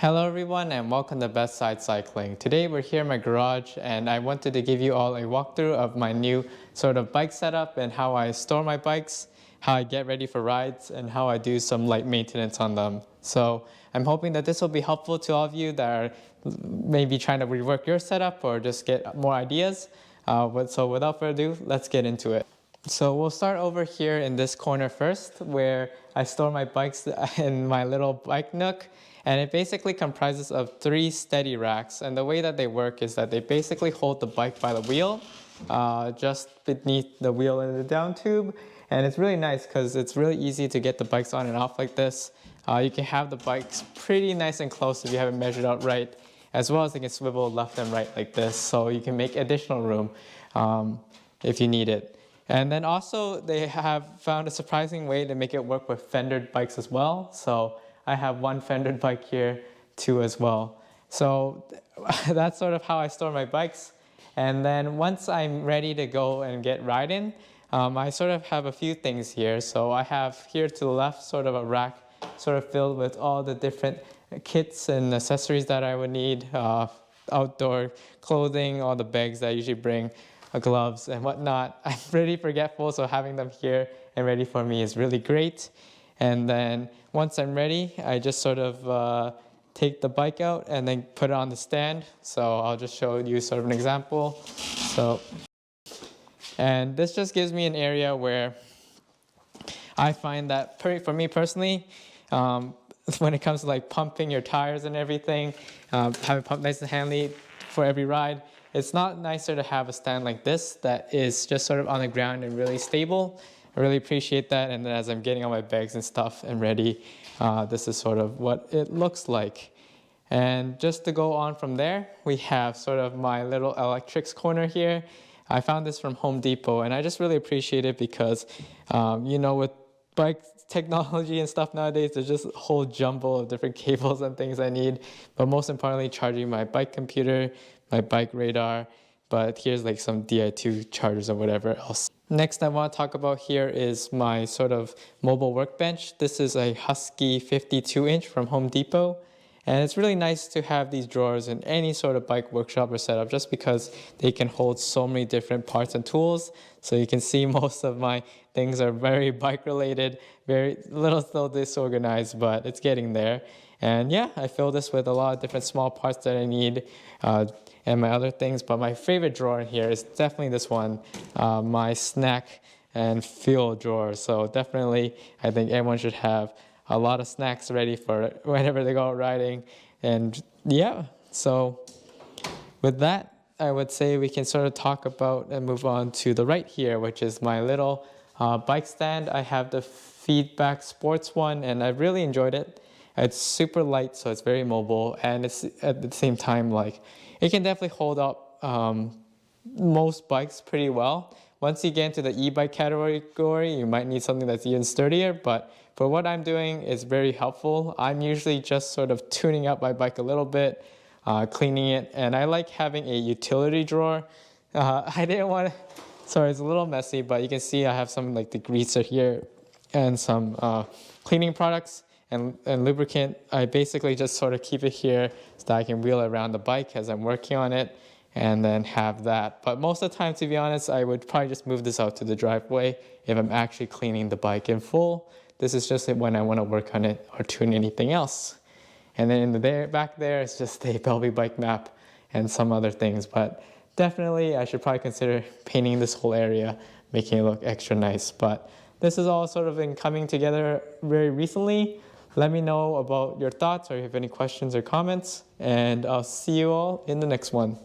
Hello everyone and welcome to Best Side Cycling. Today we're here in my garage and I wanted to give you all a walkthrough of my new sort of bike setup and how I store my bikes, how I get ready for rides, and how I do some light maintenance on them. So I'm hoping that this will be helpful to all of you that are maybe trying to rework your setup or just get more ideas. So without further ado, let's get into it. So we'll start over here in this corner first, where I store my bikes in my little bike nook. And it basically comprises of 3 SteadyRacks. And the way that they work is that they basically hold the bike by the wheel, just beneath the wheel in the down tube. And it's really nice because it's really easy to get the bikes on and off like this. You can have the bikes pretty nice and close if you haven't measured out right, as well as they can swivel left and right like this. So you can make additional room if you need it. And then also they have found a surprising way to make it work with fendered bikes as well. So I have one fendered bike here too as well. So that's sort of how I store my bikes. And then once I'm ready to go and get riding, I sort of have a few things here. So I have here to the left sort of a rack sort of filled with all the different kits and accessories that I would need, outdoor clothing, all the bags that I usually bring, gloves and whatnot. I'm pretty forgetful, so having them here and ready for me is really great. And then once I'm ready, I just sort of take the bike out and then put it on the stand. So I'll just show you sort of an example. And this just gives me an area where I find that for me personally, when it comes to like pumping your tires and everything, having pump nice and handy for every ride, it's not nicer to have a stand like this that is just sort of on the ground and really stable. I really appreciate that, and then as I'm getting all my bags and stuff and ready, this is sort of what it looks like. And just to go on from there, we have sort of my little electrics corner here. I found this from Home Depot, and I just really appreciate it because, you know, with bike technology and stuff nowadays, there's just a whole jumble of different cables and things I need. But most importantly, charging my bike computer, my bike radar, but here's like some Di2 chargers or whatever else. Next I want to talk about here is my sort of mobile workbench. This is a Husky 52-inch from Home Depot. And it's really nice to have these drawers in any sort of bike workshop or setup just because they can hold so many different parts and tools. So you can see most of my things are very bike related, very little still disorganized, but it's getting there. And yeah, I fill this with a lot of different small parts that I need and my other things. But my favorite drawer in here is definitely this one, my snack and fuel drawer. So definitely, I think everyone should have a lot of snacks ready for whenever they go out riding. And yeah, so with that, I would say we can sort of talk about and move on to the right here, which is my little bike stand. I have the Feedback Sports one, and I've really enjoyed it. It's super light, so it's very mobile, and it's at the same time like it can definitely hold up most bikes pretty well. Once you get into the e-bike category, you might need something that's even sturdier, but for what I'm doing, it's very helpful. I'm usually just sort of tuning up my bike a little bit, cleaning it, and I like having a utility drawer. I didn't want to, sorry, it's a little messy, but you can see I have some like degreaser here and some cleaning products and lubricant. I basically just sort of keep it here so that I can wheel it around the bike as I'm working on it and then have that. But most of the time, to be honest, I would probably just move this out to the driveway if I'm actually cleaning the bike in full. This is just when I want to work on it or tune anything else. And then in the back there, it's just a Bellevue bike map and some other things. But definitely, I should probably consider painting this whole area, making it look extra nice. But this is all sort of been coming together very recently. Let me know about your thoughts or if you have any questions or comments, and I'll see you all in the next one.